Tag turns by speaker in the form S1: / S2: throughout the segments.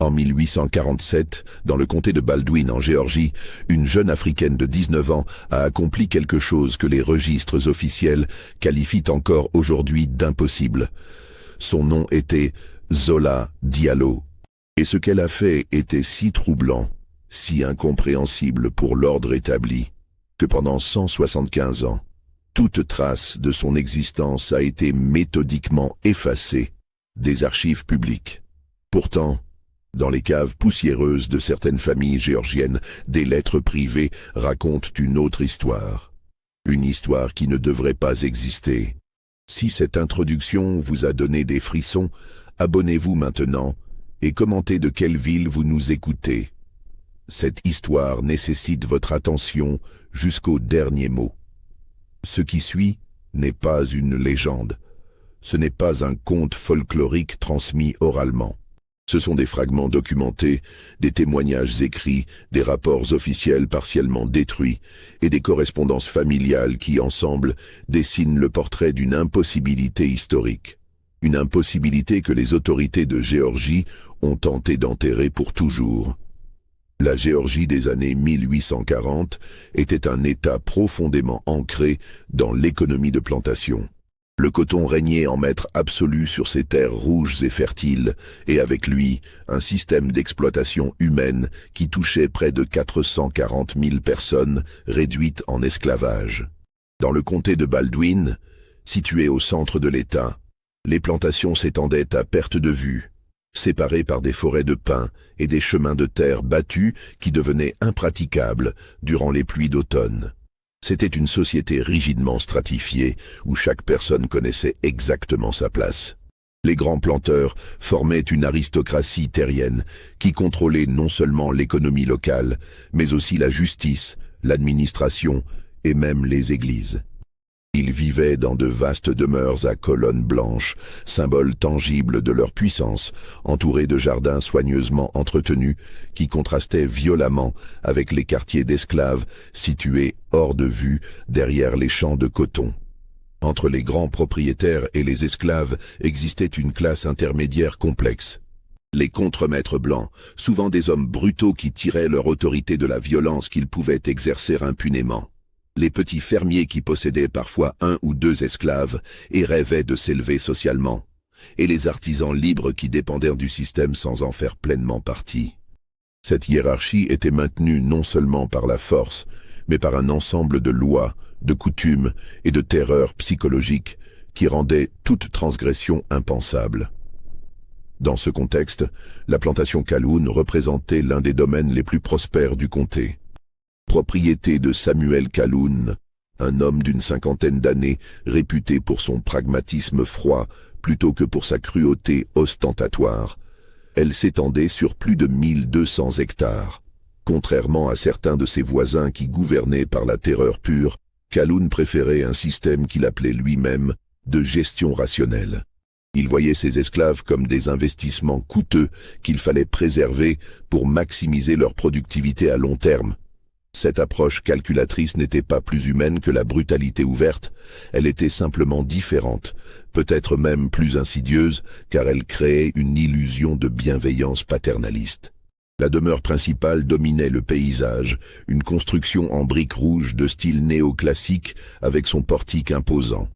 S1: En 1847, dans le comté de Baldwin en Géorgie, une jeune Africaine de 19 ans a accompli quelque chose que les registres officiels qualifient encore aujourd'hui d'impossible. Son nom était Zola Diallo. Et ce qu'elle a fait était si troublant, si incompréhensible pour l'ordre établi, que pendant 175 ans, toute trace de son existence a été méthodiquement effacée des archives publiques. Pourtant, dans les caves poussiéreuses de certaines familles géorgiennes, des lettres privées racontent une autre histoire. Une histoire qui ne devrait pas exister. Si cette introduction vous a donné des frissons, abonnez-vous maintenant et commentez de quelle ville vous nous écoutez. Cette histoire nécessite votre attention jusqu'au dernier mot. Ce qui suit n'est pas une légende. Ce n'est pas un conte folklorique transmis oralement. Ce sont des fragments documentés, des témoignages écrits, des rapports officiels partiellement détruits et des correspondances familiales qui, ensemble, dessinent le portrait d'une impossibilité historique. Une impossibilité que les autorités de Géorgie ont tenté d'enterrer pour toujours. La Géorgie des années 1840 était un État profondément ancré dans l'économie de plantation. Le coton régnait en maître absolu sur ces terres rouges et fertiles, et avec lui, un système d'exploitation humaine qui touchait près de 440 000 personnes réduites en esclavage. Dans le comté de Baldwin, situé au centre de l'État, les plantations s'étendaient à perte de vue, séparées par des forêts de pins et des chemins de terre battus qui devenaient impraticables durant les pluies d'automne. C'était une société rigidement stratifiée, où chaque personne connaissait exactement sa place. Les grands planteurs formaient une aristocratie terrienne qui contrôlait non seulement l'économie locale, mais aussi la justice, l'administration et même les églises. Ils vivaient dans de vastes demeures à colonnes blanches, symbole tangible de leur puissance, entourés de jardins soigneusement entretenus qui contrastaient violemment avec les quartiers d'esclaves situés hors de vue derrière les champs de coton. Entre les grands propriétaires et les esclaves existait une classe intermédiaire complexe. Les contremaîtres blancs, souvent des hommes brutaux qui tiraient leur autorité de la violence qu'ils pouvaient exercer impunément. Les petits fermiers qui possédaient parfois un ou deux esclaves et rêvaient de s'élever socialement, et les artisans libres qui dépendaient du système sans en faire pleinement partie. Cette hiérarchie était maintenue non seulement par la force, mais par un ensemble de lois, de coutumes et de terreurs psychologiques qui rendaient toute transgression impensable. Dans ce contexte, la plantation Calhoun représentait l'un des domaines les plus prospères du comté. Propriété de Samuel Calhoun, un homme d'une cinquantaine d'années réputé pour son pragmatisme froid plutôt que pour sa cruauté ostentatoire. Elle s'étendait sur plus de 1200 hectares. Contrairement à certains de ses voisins qui gouvernaient par la terreur pure, Calhoun préférait un système qu'il appelait lui-même de gestion rationnelle. Il voyait ses esclaves comme des investissements coûteux qu'il fallait préserver pour maximiser leur productivité à long terme. Cette approche calculatrice n'était pas plus humaine que la brutalité ouverte, elle était simplement différente, peut-être même plus insidieuse, car elle créait une illusion de bienveillance paternaliste. La demeure principale dominait le paysage, une construction en briques rouges de style néoclassique avec son portique imposant.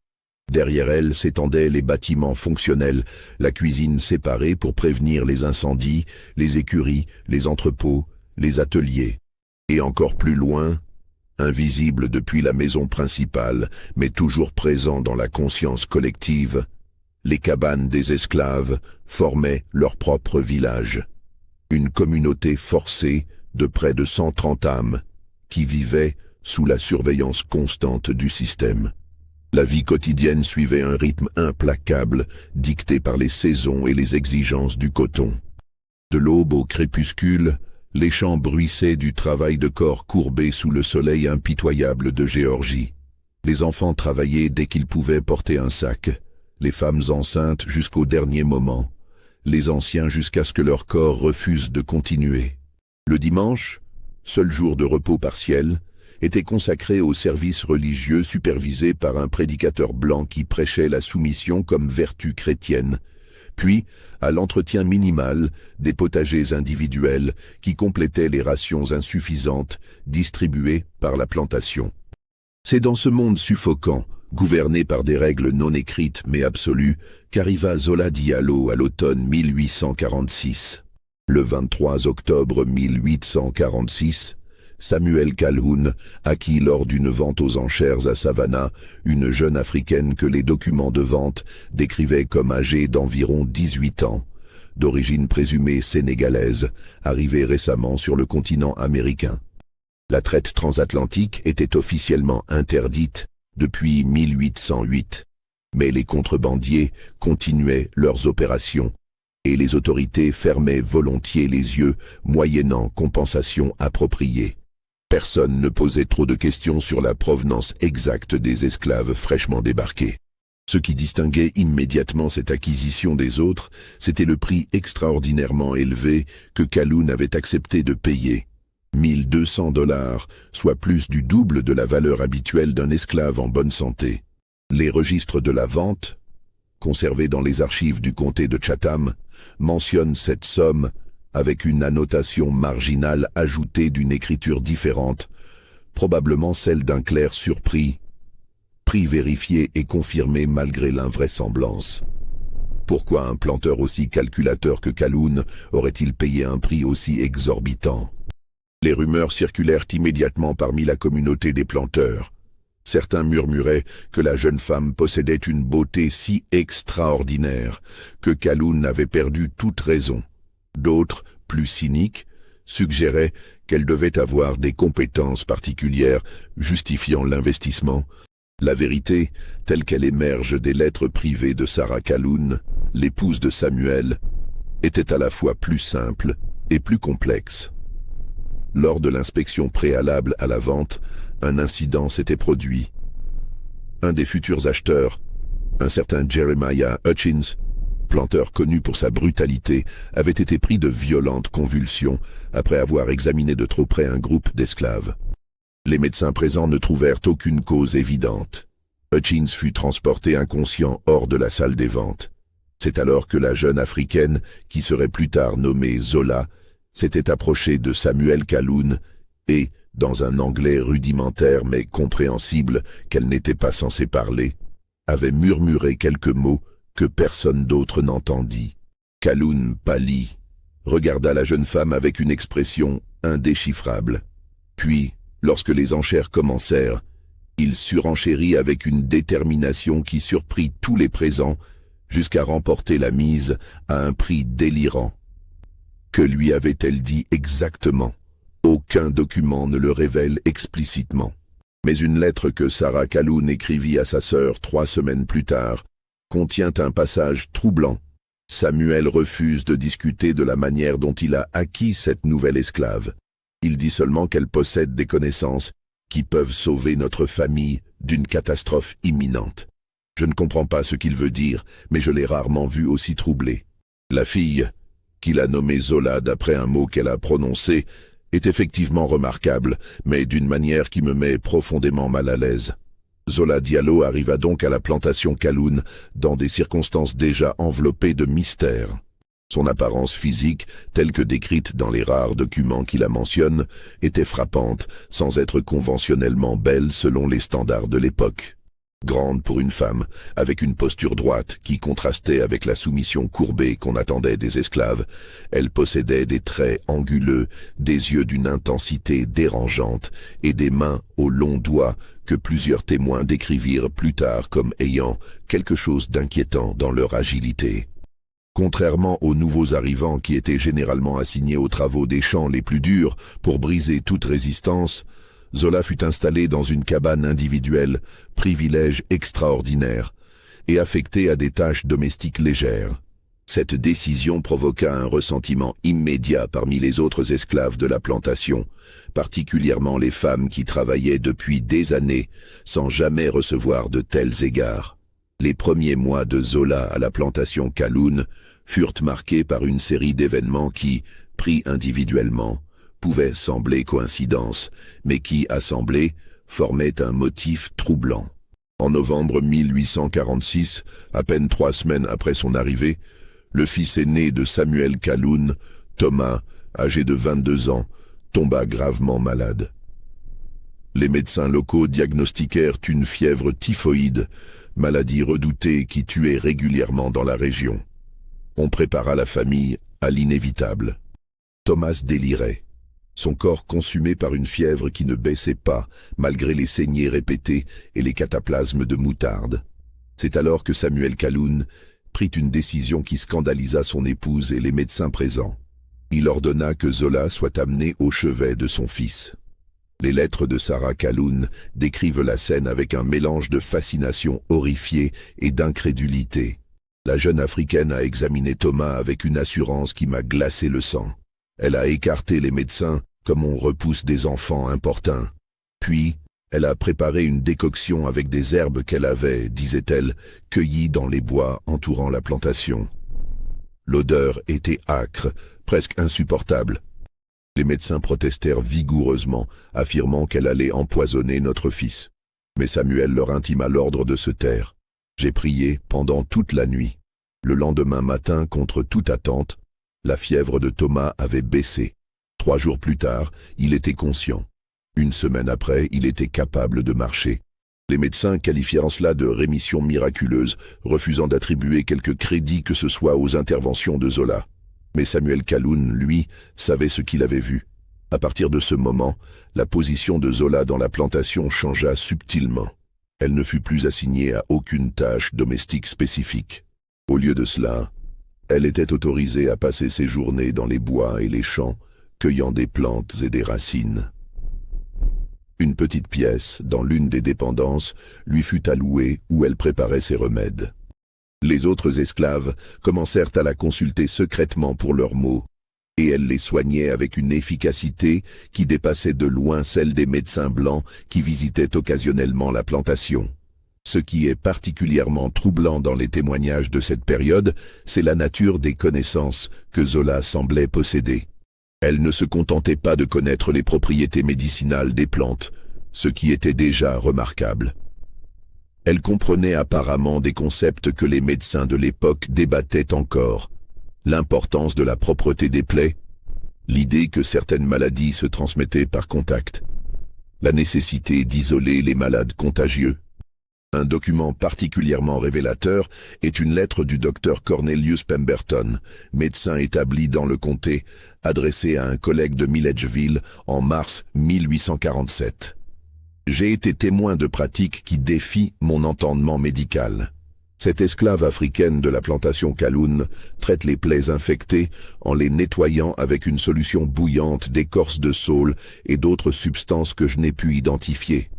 S1: Derrière elle s'étendaient les bâtiments fonctionnels, la cuisine séparée pour prévenir les incendies, les écuries, les entrepôts, les ateliers. Et encore plus loin, invisible depuis la maison principale, mais toujours présent dans la conscience collective, les cabanes des esclaves formaient leur propre village. Une communauté forcée de près de 130 âmes qui vivaient sous la surveillance constante du système. La vie quotidienne suivait un rythme implacable dicté par les saisons et les exigences du coton. De l'aube au crépuscule, les champs bruissaient du travail de corps courbé sous le soleil impitoyable de Géorgie. Les enfants travaillaient dès qu'ils pouvaient porter un sac, les femmes enceintes jusqu'au dernier moment, les anciens jusqu'à ce que leur corps refuse de continuer. Le dimanche, seul jour de repos partiel, était consacré au service religieux supervisé par un prédicateur blanc qui prêchait la soumission comme vertu chrétienne, puis à l'entretien minimal des potagers individuels qui complétaient les rations insuffisantes distribuées par la plantation. C'est dans ce monde suffocant, gouverné par des règles non écrites mais absolues, qu'arriva Zola Diallo à l'automne 1846. Le 23 octobre 1846, Samuel Calhoun acquit lors d'une vente aux enchères à Savannah une jeune Africaine que les documents de vente décrivaient comme âgée d'environ 18 ans, d'origine présumée sénégalaise, arrivée récemment sur le continent américain. La traite transatlantique était officiellement interdite depuis 1808, mais les contrebandiers continuaient leurs opérations et les autorités fermaient volontiers les yeux moyennant compensation appropriée. Personne ne posait trop de questions sur la provenance exacte des esclaves fraîchement débarqués. Ce qui distinguait immédiatement cette acquisition des autres, c'était le prix extraordinairement élevé que Calhoun avait accepté de payer. 1200 $, soit plus du double de la valeur habituelle d'un esclave en bonne santé. Les registres de la vente, conservés dans les archives du comté de Chatham, mentionnent cette somme avec une annotation marginale ajoutée d'une écriture différente, probablement celle d'un clerc surpris. Prix vérifié et confirmé malgré l'invraisemblance. Pourquoi un planteur aussi calculateur que Calhoun aurait-il payé un prix aussi exorbitant? Les rumeurs circulèrent immédiatement parmi la communauté des planteurs. Certains murmuraient que la jeune femme possédait une beauté si extraordinaire que Calhoun avait perdu toute raison. D'autres, plus cyniques, suggéraient qu'elle devait avoir des compétences particulières justifiant l'investissement. La vérité, telle qu'elle émerge des lettres privées de Sarah Calhoun, l'épouse de Samuel, était à la fois plus simple et plus complexe. Lors de l'inspection préalable à la vente, un incident s'était produit. Un des futurs acheteurs, un certain Jeremiah Hutchins, planteur connu pour sa brutalité, avait été pris de violentes convulsions après avoir examiné de trop près un groupe d'esclaves. Les médecins présents ne trouvèrent aucune cause évidente. Hutchins fut transporté inconscient hors de la salle des ventes. C'est alors que la jeune Africaine, qui serait plus tard nommée Zola, s'était approchée de Samuel Calhoun et, dans un anglais rudimentaire mais compréhensible qu'elle n'était pas censée parler, avait murmuré quelques mots que personne d'autre n'entendit. Calhoun pâlit, regarda la jeune femme avec une expression indéchiffrable. Puis, lorsque les enchères commencèrent, il surenchérit avec une détermination qui surprit tous les présents jusqu'à remporter la mise à un prix délirant. Que lui avait-elle dit exactement? Aucun document ne le révèle explicitement. Mais une lettre que Sarah Calhoun écrivit à sa sœur 3 semaines plus tard contient un passage troublant. Samuel refuse de discuter de la manière dont il a acquis cette nouvelle esclave. Il dit seulement qu'elle possède des connaissances qui peuvent sauver notre famille d'une catastrophe imminente. Je ne comprends pas ce qu'il veut dire, mais je l'ai rarement vu aussi troublé. La fille, qu'il a nommée Zola d'après un mot qu'elle a prononcé, est effectivement remarquable, mais d'une manière qui me met profondément mal à l'aise. Zola Diallo arriva donc à la plantation Calhoun dans des circonstances déjà enveloppées de mystère. Son apparence physique, telle que décrite dans les rares documents qui la mentionnent, était frappante, sans être conventionnellement belle selon les standards de l'époque. Grande pour une femme, avec une posture droite qui contrastait avec la soumission courbée qu'on attendait des esclaves, elle possédait des traits anguleux, des yeux d'une intensité dérangeante et des mains aux longs doigts que plusieurs témoins décrivirent plus tard comme ayant quelque chose d'inquiétant dans leur agilité. Contrairement aux nouveaux arrivants qui étaient généralement assignés aux travaux des champs les plus durs pour briser toute résistance, Zola fut installé dans une cabane individuelle, privilège extraordinaire, et affecté à des tâches domestiques légères. Cette décision provoqua un ressentiment immédiat parmi les autres esclaves de la plantation, particulièrement les femmes qui travaillaient depuis des années sans jamais recevoir de tels égards. Les premiers mois de Zola à la plantation Calhoun furent marqués par une série d'événements qui, pris individuellement, pouvaient sembler coïncidences, mais qui, assemblés, formaient un motif troublant. En novembre 1846, à peine 3 semaines après son arrivée, Le fils aîné de Samuel Calhoun, Thomas, âgé de 22 ans, tomba gravement malade. Les médecins locaux diagnostiquèrent une fièvre typhoïde, maladie redoutée qui tuait régulièrement dans la région. On prépara la famille à l'inévitable. Thomas délirait, son corps consumé par une fièvre qui ne baissait pas, malgré les saignées répétées et les cataplasmes de moutarde. C'est alors que Samuel Calhoun prit une décision qui scandalisa son épouse et les médecins présents. Il ordonna que Zola soit amené au chevet de son fils. Les lettres de Sarah Calhoun décrivent la scène avec un mélange de fascination horrifiée et d'incrédulité. La jeune Africaine a examiné Thomas avec une assurance qui m'a glacé le sang. Elle a écarté les médecins comme on repousse des enfants importuns. Puis, elle a préparé une décoction avec des herbes qu'elle avait, disait-elle, cueillies dans les bois entourant la plantation. L'odeur était âcre, presque insupportable. Les médecins protestèrent vigoureusement, affirmant qu'elle allait empoisonner notre fils. Mais Samuel leur intima l'ordre de se taire. J'ai prié pendant toute la nuit. Le lendemain matin, contre toute attente, la fièvre de Thomas avait baissé. 3 jours plus tard, il était conscient. 1 semaine après, il était capable de marcher. Les médecins qualifièrent cela de rémission miraculeuse, refusant d'attribuer quelque crédit que ce soit aux interventions de Zola. Mais Samuel Calhoun, lui, savait ce qu'il avait vu. À partir de ce moment, la position de Zola dans la plantation changea subtilement. Elle ne fut plus assignée à aucune tâche domestique spécifique. Au lieu de cela, elle était autorisée à passer ses journées dans les bois et les champs, cueillant des plantes et des racines. Une petite pièce, dans l'une des dépendances, lui fut allouée où elle préparait ses remèdes. Les autres esclaves commencèrent à la consulter secrètement pour leurs maux, et elle les soignait avec une efficacité qui dépassait de loin celle des médecins blancs qui visitaient occasionnellement la plantation. Ce qui est particulièrement troublant dans les témoignages de cette période, c'est la nature des connaissances que Zola semblait posséder. Elle ne se contentait pas de connaître les propriétés médicinales des plantes, ce qui était déjà remarquable. Elle comprenait apparemment des concepts que les médecins de l'époque débattaient encore. L'importance de la propreté des plaies, l'idée que certaines maladies se transmettaient par contact, la nécessité d'isoler les malades contagieux. Un document particulièrement révélateur est une lettre du docteur Cornelius Pemberton, médecin établi dans le comté, adressée à un collègue de Milledgeville en mars 1847. J'ai été témoin de pratiques qui défient mon entendement médical. Cette esclave africaine de la plantation Calhoun traite les plaies infectées en les nettoyant avec une solution bouillante d'écorce de saule et d'autres substances que je n'ai pu identifier.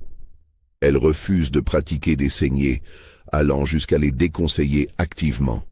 S1: Elle refuse de pratiquer des saignées, allant jusqu'à les déconseiller activement.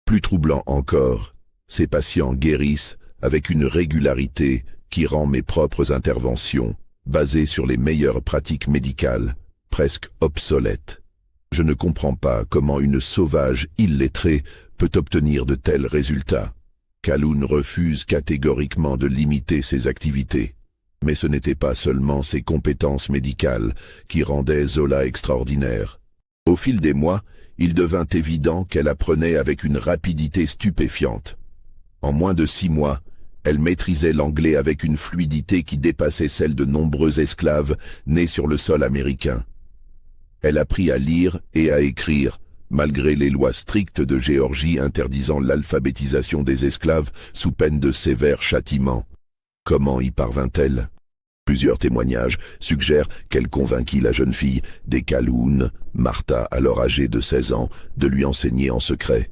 S1: Plus troublant encore, ces patients guérissent avec une régularité qui rend mes propres interventions, basées sur les meilleures pratiques médicales, presque obsolètes. Je ne comprends pas comment une sauvage illettrée peut obtenir de tels résultats. Calhoun refuse catégoriquement de limiter ses activités. Mais ce n'était pas seulement ses compétences médicales qui rendaient Zola extraordinaire. Au fil des mois, il devint évident qu'elle apprenait avec une rapidité stupéfiante. En moins de 6 mois, elle maîtrisait l'anglais avec une fluidité qui dépassait celle de nombreux esclaves nés sur le sol américain. Elle apprit à lire et à écrire, malgré les lois strictes de Géorgie interdisant l'alphabétisation des esclaves sous peine de sévères châtiments. Comment y parvint-elle? Plusieurs témoignages suggèrent qu'elle convainquit la jeune fille des Calhoun, Martha alors âgée de 16 ans, de lui enseigner en secret.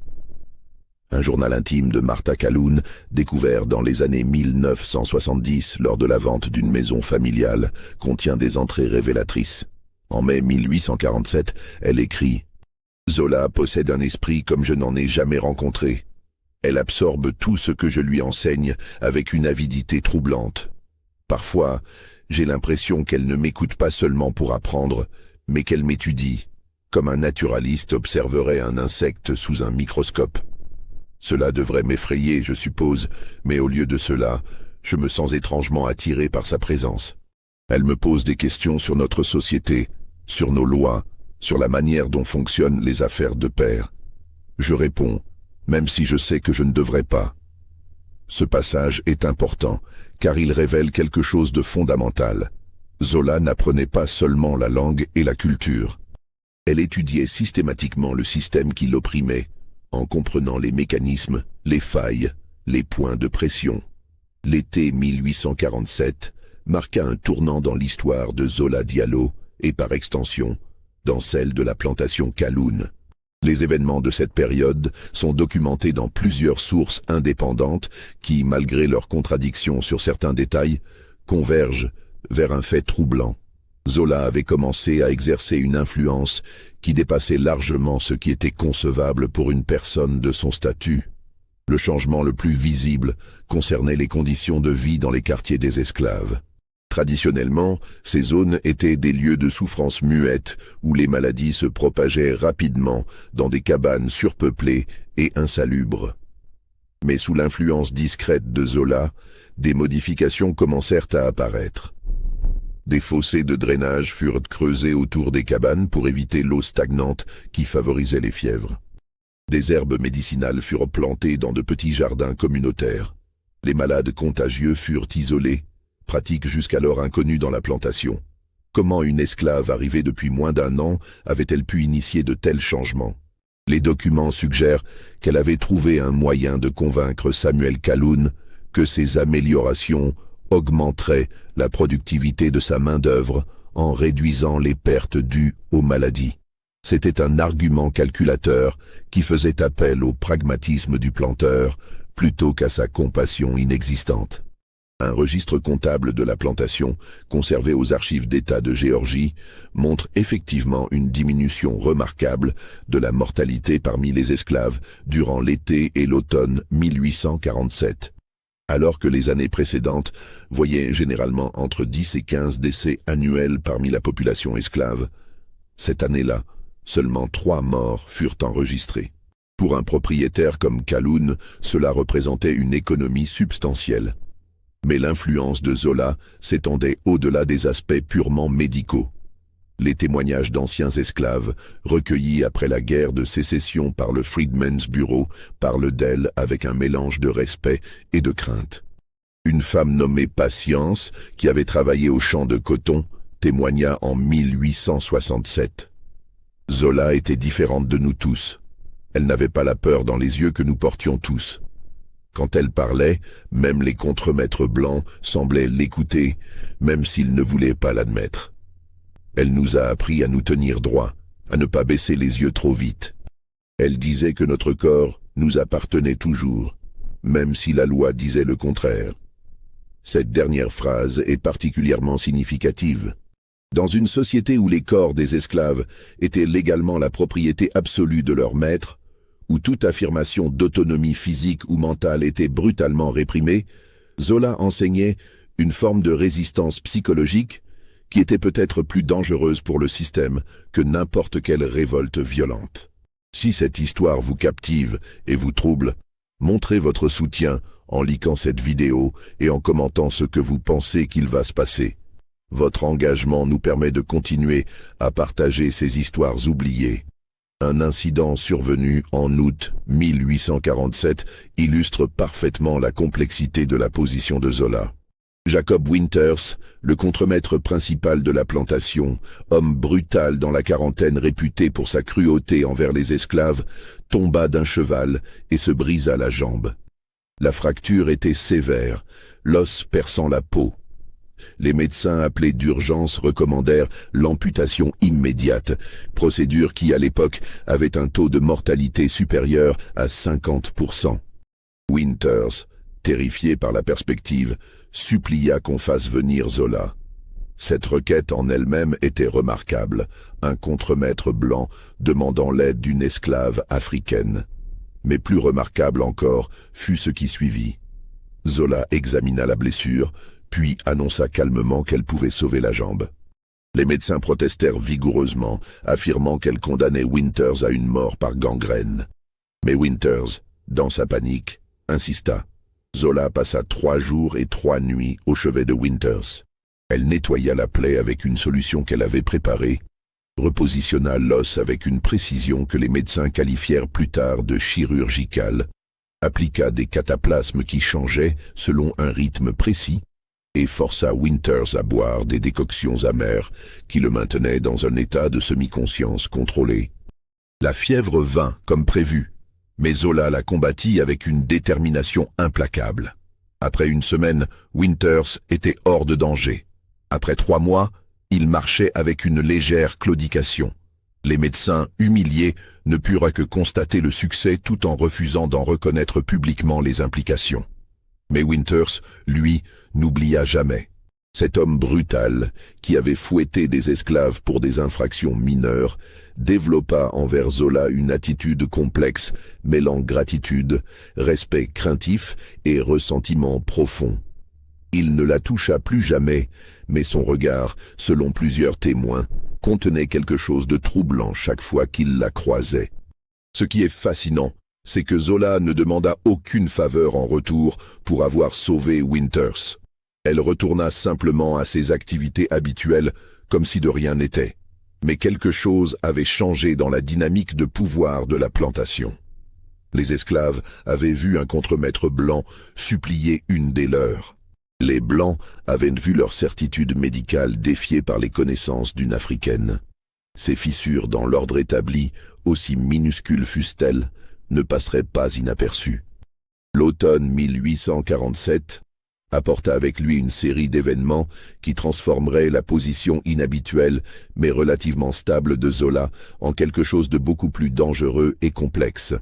S1: Un journal intime de Martha Calhoun, découvert dans les années 1970 lors de la vente d'une maison familiale, contient des entrées révélatrices. En mai 1847, elle écrit « Zola possède un esprit comme je n'en ai jamais rencontré. Elle absorbe tout ce que je lui enseigne avec une avidité troublante. Parfois, j'ai l'impression qu'elle ne m'écoute pas seulement pour apprendre, mais qu'elle m'étudie, comme un naturaliste observerait un insecte sous un microscope. Cela devrait m'effrayer, je suppose, mais au lieu de cela, je me sens étrangement attiré par sa présence. Elle me pose des questions sur notre société, sur nos lois, sur la manière dont fonctionnent les affaires de père. Je réponds, même si je sais que je ne devrais pas. Ce passage est important, car il révèle quelque chose de fondamental. Zola n'apprenait pas seulement la langue et la culture. Elle étudiait systématiquement le système qui l'opprimait, en comprenant les mécanismes, les failles, les points de pression. L'été 1847 marqua un tournant dans l'histoire de Zola Diallo et par extension, dans celle de la plantation Kaloun. Les événements de cette période sont documentés dans plusieurs sources indépendantes qui, malgré leurs contradictions sur certains détails, convergent vers un fait troublant. Zola avait commencé à exercer une influence qui dépassait largement ce qui était concevable pour une personne de son statut. Le changement le plus visible concernait les conditions de vie dans les quartiers des esclaves. Traditionnellement, ces zones étaient des lieux de souffrance muette où les maladies se propageaient rapidement dans des cabanes surpeuplées et insalubres. Mais sous l'influence discrète de Zola, des modifications commencèrent à apparaître. Des fossés de drainage furent creusés autour des cabanes pour éviter l'eau stagnante qui favorisait les fièvres. Des herbes médicinales furent plantées dans de petits jardins communautaires. Les malades contagieux furent isolés, pratique jusqu'alors inconnue dans la plantation. Comment une esclave arrivée depuis moins d'un an avait-elle pu initier de tels changements? Les documents suggèrent qu'elle avait trouvé un moyen de convaincre Samuel Kaloun que ces améliorations augmenteraient la productivité de sa main-d'œuvre en réduisant les pertes dues aux maladies. C'était un argument calculateur qui faisait appel au pragmatisme du planteur plutôt qu'à sa compassion inexistante. Un registre comptable de la plantation, conservé aux archives d'État de Géorgie, montre effectivement une diminution remarquable de la mortalité parmi les esclaves durant l'été et l'automne 1847, alors que les années précédentes voyaient généralement entre 10 et 15 décès annuels parmi la population esclave. Cette année-là, seulement 3 morts furent enregistrés. Pour un propriétaire comme Kaloun, cela représentait une économie substantielle. Mais l'influence de Zola s'étendait au-delà des aspects purement médicaux. Les témoignages d'anciens esclaves, recueillis après la guerre de sécession par le Freedmen's Bureau, parlent d'elle avec un mélange de respect et de crainte. Une femme nommée Patience, qui avait travaillé au champ de coton, témoigna en 1867. Zola était différente de nous tous. Elle n'avait pas la peur dans les yeux que nous portions tous. Quand elle parlait, même les contremaîtres blancs semblaient l'écouter, même s'ils ne voulaient pas l'admettre. Elle nous a appris à nous tenir droit, à ne pas baisser les yeux trop vite. Elle disait que notre corps nous appartenait toujours, même si la loi disait le contraire. Cette dernière phrase est particulièrement significative. Dans une société où les corps des esclaves étaient légalement la propriété absolue de leur maître, où toute affirmation d'autonomie physique ou mentale était brutalement réprimée, Zola enseignait une forme de résistance psychologique qui était peut-être plus dangereuse pour le système que n'importe quelle révolte violente. Si cette histoire vous captive et vous trouble, montrez votre soutien en likant cette vidéo et en commentant ce que vous pensez qu'il va se passer. Votre engagement nous permet de continuer à partager ces histoires oubliées. Un incident survenu en août 1847 illustre parfaitement la complexité de la position de Zola. Jacob Winters, le contremaître principal de la plantation, homme brutal dans la quarantaine réputé pour sa cruauté envers les esclaves, tomba d'un cheval et se brisa la jambe. La fracture était sévère, l'os perçant la peau. Les médecins appelés d'urgence recommandèrent l'amputation immédiate, procédure qui à l'époque avait un taux de mortalité supérieur à 50%. Winters, terrifié par la perspective, supplia qu'on fasse venir Zola. Cette requête en elle-même était remarquable, un contremaître blanc demandant l'aide d'une esclave africaine. Mais plus remarquable encore fut ce qui suivit. Zola examina la blessure, puis annonça calmement qu'elle pouvait sauver la jambe. Les médecins protestèrent vigoureusement, affirmant qu'elle condamnait Winters à une mort par gangrène. Mais Winters, dans sa panique, insista. Zola passa 3 jours et 3 nuits au chevet de Winters. Elle nettoya la plaie avec une solution qu'elle avait préparée, repositionna l'os avec une précision que les médecins qualifièrent plus tard de chirurgicale, appliqua des cataplasmes qui changeaient selon un rythme précis, et força Winters à boire des décoctions amères qui le maintenaient dans un état de semi-conscience contrôlée. La fièvre vint comme prévu, mais Zola la combattit avec une détermination implacable. Après une semaine, Winters était hors de danger. Après 3 mois, il marchait avec une légère claudication. Les médecins, humiliés, ne purent que constater le succès tout en refusant d'en reconnaître publiquement les implications. Mais Winters, lui, n'oublia jamais. Cet homme brutal, qui avait fouetté des esclaves pour des infractions mineures, développa envers Zola une attitude complexe, mêlant gratitude, respect craintif et ressentiment profond. Il ne la toucha plus jamais, mais son regard, selon plusieurs témoins, contenait quelque chose de troublant chaque fois qu'il la croisait. Ce qui est fascinant, c'est que Zola ne demanda aucune faveur en retour pour avoir sauvé Winters. Elle retourna simplement à ses activités habituelles, comme si de rien n'était. Mais quelque chose avait changé dans la dynamique de pouvoir de la plantation. Les esclaves avaient vu un contremaître blanc supplier une des leurs. Les Blancs avaient vu leur certitude médicale défiée par les connaissances d'une Africaine. Ces fissures dans l'ordre établi, aussi minuscules fussent-elles, ne passeraient pas inaperçues. L'automne 1847 apporta avec lui une série d'événements qui transformeraient la position inhabituelle mais relativement stable de Zola en quelque chose de beaucoup plus dangereux et complexe.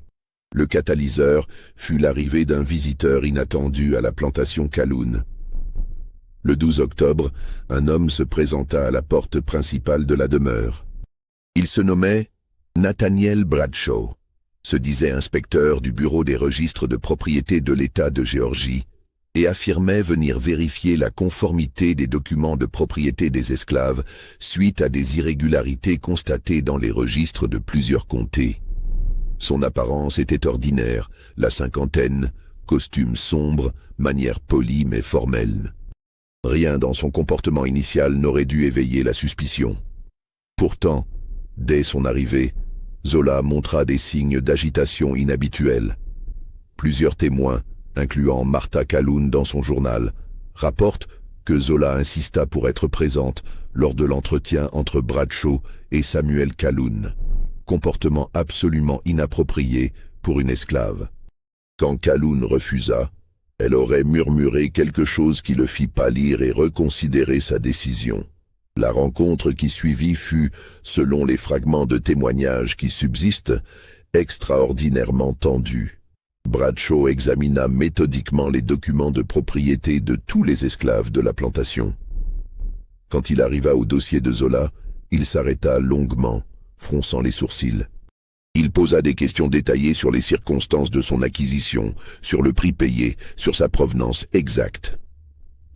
S1: Le catalyseur fut l'arrivée d'un visiteur inattendu à la plantation Calhoun. Le 12 octobre, un homme se présenta à la porte principale de la demeure. Il se nommait Nathaniel Bradshaw, se disait inspecteur du bureau des registres de propriété de l'État de Géorgie et affirmait venir vérifier la conformité des documents de propriété des esclaves suite à des irrégularités constatées dans les registres de plusieurs comtés. Son apparence était ordinaire, la cinquantaine, costume sombre, manière polie mais formelle. Rien dans son comportement initial n'aurait dû éveiller la suspicion. Pourtant, dès son arrivée, Zola montra des signes d'agitation inhabituels. Plusieurs témoins, incluant Martha Calhoun dans son journal, rapportent que Zola insista pour être présente lors de l'entretien entre Bradshaw et Samuel Calhoun. Comportement absolument inapproprié pour une esclave. Quand Calhoun refusa, elle aurait murmuré quelque chose qui le fit pâlir et reconsidérer sa décision. La rencontre qui suivit fut, selon les fragments de témoignages qui subsistent, extraordinairement tendue. Bradshaw examina méthodiquement les documents de propriété de tous les esclaves de la plantation. Quand il arriva au dossier de Zola, il s'arrêta longuement, fronçant les sourcils. Il posa des questions détaillées sur les circonstances de son acquisition, sur le prix payé, sur sa provenance exacte.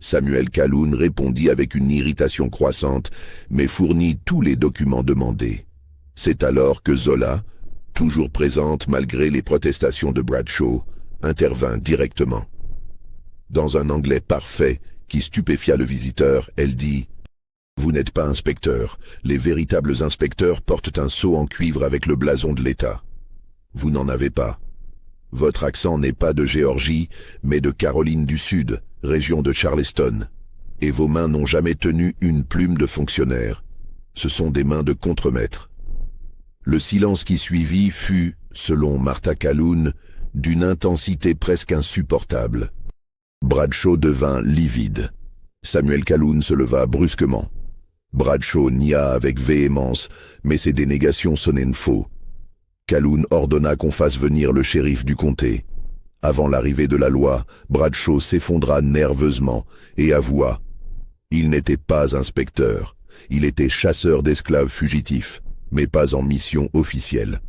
S1: Samuel Calhoun répondit avec une irritation croissante, mais fournit tous les documents demandés. C'est alors que Zola, toujours présente malgré les protestations de Bradshaw, intervint directement. Dans un anglais parfait qui stupéfia le visiteur, elle dit « Vous n'êtes pas inspecteur. Les véritables inspecteurs portent un sceau en cuivre avec le blason de l'État. Vous n'en avez pas. Votre accent n'est pas de Géorgie, mais de Caroline du Sud, région de Charleston. Et vos mains n'ont jamais tenu une plume de fonctionnaire. Ce sont des mains de contremaître. » Le silence qui suivit fut, selon Martha Calhoun, d'une intensité presque insupportable. Bradshaw devint livide. Samuel Calhoun se leva brusquement. Bradshaw nia avec véhémence, mais ses dénégations sonnaient faux. Calhoun ordonna qu'on fasse venir le shérif du comté. Avant l'arrivée de la loi, Bradshaw s'effondra nerveusement et avoua. Il n'était pas inspecteur, il était chasseur d'esclaves fugitifs, mais pas en mission officielle.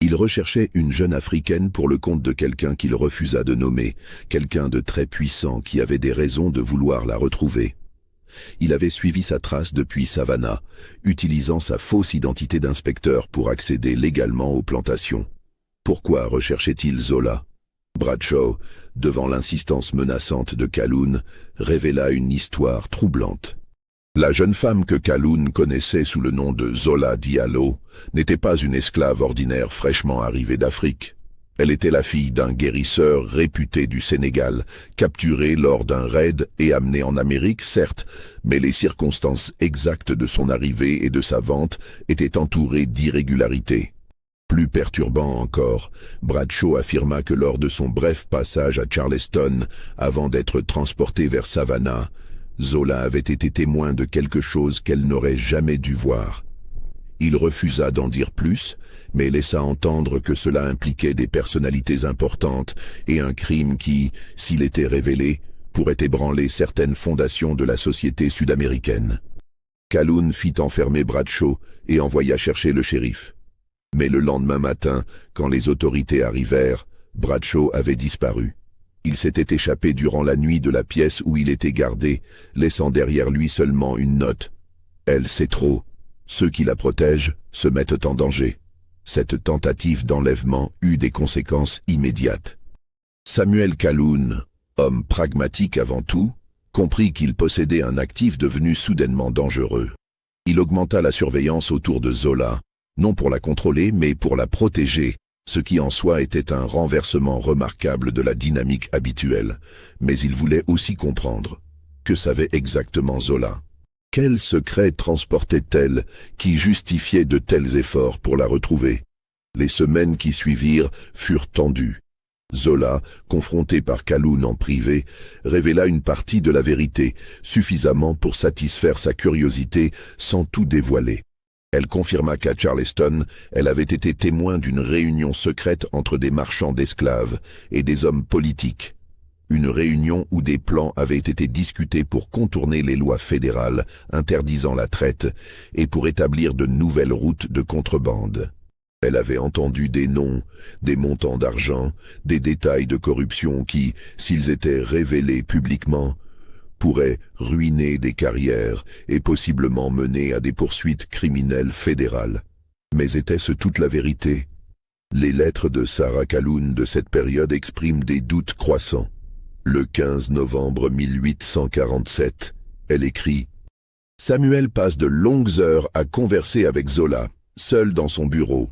S1: Il recherchait une jeune Africaine pour le compte de quelqu'un qu'il refusa de nommer, quelqu'un de très puissant qui avait des raisons de vouloir la retrouver. Il avait suivi sa trace depuis Savannah, utilisant sa fausse identité d'inspecteur pour accéder légalement aux plantations. Pourquoi recherchait-il Zola? Bradshaw, devant l'insistance menaçante de Calhoun, révéla une histoire troublante. La jeune femme que Kaloun connaissait sous le nom de Zola Diallo n'était pas une esclave ordinaire fraîchement arrivée d'Afrique. Elle était la fille d'un guérisseur réputé du Sénégal, capturé lors d'un raid et amené en Amérique, certes, mais les circonstances exactes de son arrivée et de sa vente étaient entourées d'irrégularités. Plus perturbant encore, Bradshaw affirma que lors de son bref passage à Charleston, avant d'être transporté vers Savannah, Zola avait été témoin de quelque chose qu'elle n'aurait jamais dû voir. Il refusa d'en dire plus, mais laissa entendre que cela impliquait des personnalités importantes et un crime qui, s'il était révélé, pourrait ébranler certaines fondations de la société sud-américaine. Kaloun fit enfermer Bradshaw et envoya chercher le shérif. Mais le lendemain matin, quand les autorités arrivèrent, Bradshaw avait disparu. Il s'était échappé durant la nuit de la pièce où il était gardé, laissant derrière lui seulement une note. « Elle sait trop. Ceux qui la protègent se mettent en danger. » Cette tentative d'enlèvement eut des conséquences immédiates. Samuel Kaloun, homme pragmatique avant tout, comprit qu'il possédait un actif devenu soudainement dangereux. Il augmenta la surveillance autour de Zola, non pour la contrôler mais pour la protéger, ce qui en soi était un renversement remarquable de la dynamique habituelle, mais il voulait aussi comprendre. Que savait exactement Zola? Quel secret transportait-elle qui justifiait de tels efforts pour la retrouver? Les semaines qui suivirent furent tendues. Zola, confronté par Kaloun en privé, révéla une partie de la vérité, suffisamment pour satisfaire sa curiosité sans tout dévoiler. Elle confirma qu'à Charleston, elle avait été témoin d'une réunion secrète entre des marchands d'esclaves et des hommes politiques. Une réunion où des plans avaient été discutés pour contourner les lois fédérales interdisant la traite et pour établir de nouvelles routes de contrebande. Elle avait entendu des noms, des montants d'argent, des détails de corruption qui, s'ils étaient révélés publiquement, pourraient ruiner des carrières et possiblement mener à des poursuites criminelles fédérales. Mais était-ce toute la vérité? Les lettres de Sarah Kaloun de cette période expriment des doutes croissants. Le 15 novembre 1847, elle écrit « Samuel passe de longues heures à converser avec Zola, seul dans son bureau.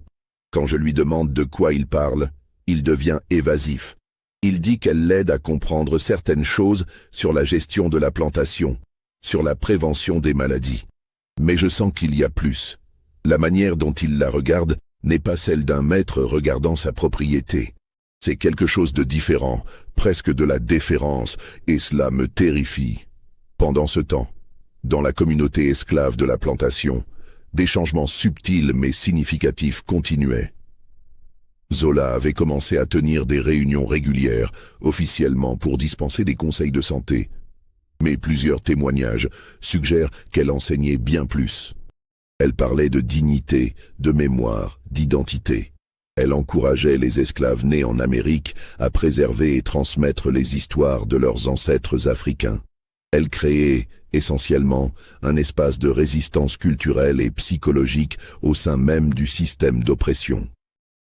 S1: Quand je lui demande de quoi il parle, il devient évasif. Il dit qu'elle l'aide à comprendre certaines choses sur la gestion de la plantation, sur la prévention des maladies. Mais je sens qu'il y a plus. La manière dont il la regarde n'est pas celle d'un maître regardant sa propriété. C'est quelque chose de différent, presque de la déférence, et cela me terrifie. » Pendant ce temps, dans la communauté esclave de la plantation, des changements subtils mais significatifs continuaient. Zola avait commencé à tenir des réunions régulières, officiellement pour dispenser des conseils de santé. Mais plusieurs témoignages suggèrent qu'elle enseignait bien plus. Elle parlait de dignité, de mémoire, d'identité. Elle encourageait les esclaves nés en Amérique à préserver et transmettre les histoires de leurs ancêtres africains. Elle créait, essentiellement, un espace de résistance culturelle et psychologique au sein même du système d'oppression.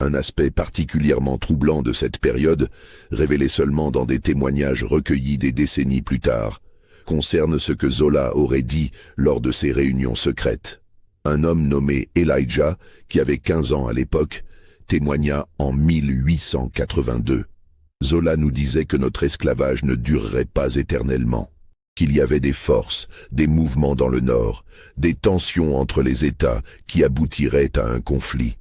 S1: Un aspect particulièrement troublant de cette période, révélé seulement dans des témoignages recueillis des décennies plus tard, concerne ce que Zola aurait dit lors de ses réunions secrètes. Un homme nommé Elijah, qui avait 15 ans à l'époque, témoigna en 1882. Zola nous disait que notre esclavage ne durerait pas éternellement, qu'il y avait des forces, des mouvements dans le Nord, des tensions entre les États qui aboutiraient à un conflit.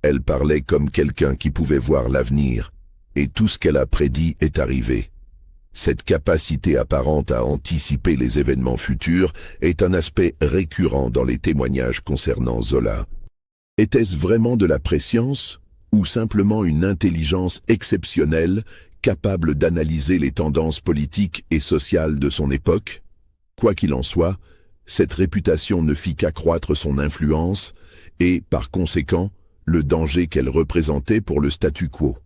S1: Elle parlait comme quelqu'un qui pouvait voir l'avenir, et tout ce qu'elle a prédit est arrivé. Cette capacité apparente à anticiper les événements futurs est un aspect récurrent dans les témoignages concernant Zola. Était-ce vraiment de la prescience ou simplement une intelligence exceptionnelle capable d'analyser les tendances politiques et sociales de son époque? Quoi qu'il en soit, cette réputation ne fit qu'accroître son influence et, par conséquent, le danger qu'elle représentait pour le statu quo.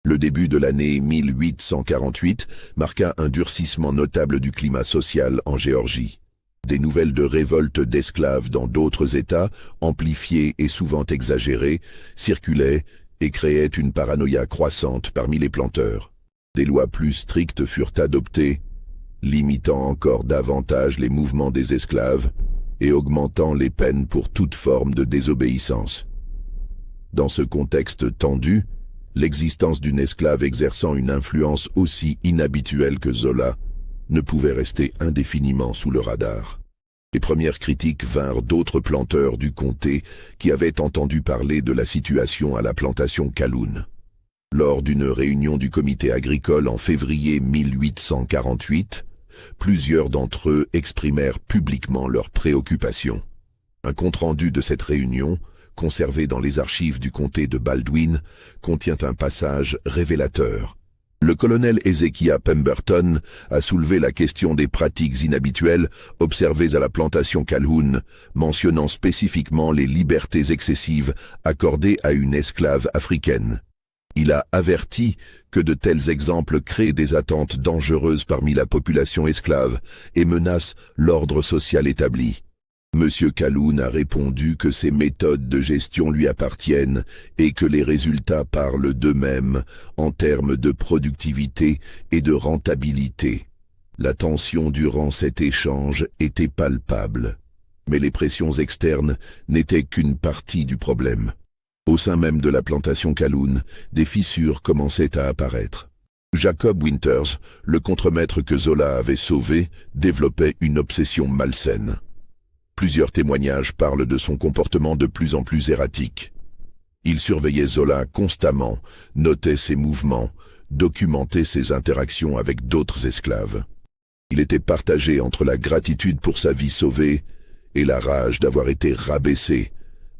S1: Le début de l'année 1848 marqua un durcissement notable du climat social en Géorgie. Des nouvelles de révoltes d'esclaves dans d'autres États, amplifiées et souvent exagérées, circulaient et créaient une paranoïa croissante parmi les planteurs. Des lois plus strictes furent adoptées, limitant encore davantage les mouvements des esclaves et augmentant les peines pour toute forme de désobéissance. Dans ce contexte tendu, l'existence d'une esclave exerçant une influence aussi inhabituelle que Zola ne pouvait rester indéfiniment sous le radar. Les premières critiques vinrent d'autres planteurs du comté qui avaient entendu parler de la situation à la plantation Calhoun. Lors d'une réunion du comité agricole en février 1848, plusieurs d'entre eux exprimèrent publiquement leurs préoccupations. Un compte-rendu de cette réunion, conservé dans les archives du comté de Baldwin, contient un passage révélateur. Le colonel Ezekiah Pemberton a soulevé la question des pratiques inhabituelles observées à la plantation Calhoun, mentionnant spécifiquement les libertés excessives accordées à une esclave africaine. Il a averti que de tels exemples créent des attentes dangereuses parmi la population esclave et menacent l'ordre social établi. Monsieur Calhoun a répondu que ces méthodes de gestion lui appartiennent et que les résultats parlent d'eux-mêmes en termes de productivité et de rentabilité. La tension durant cet échange était palpable, mais les pressions externes n'étaient qu'une partie du problème. Au sein même de la plantation Calhoun, des fissures commençaient à apparaître. Jacob Winters, le contremaître que Zola avait sauvé, développait une obsession malsaine. Plusieurs témoignages parlent de son comportement de plus en plus erratique. Il surveillait Zola constamment, notait ses mouvements, documentait ses interactions avec d'autres esclaves. Il était partagé entre la gratitude pour sa vie sauvée et la rage d'avoir été rabaissé,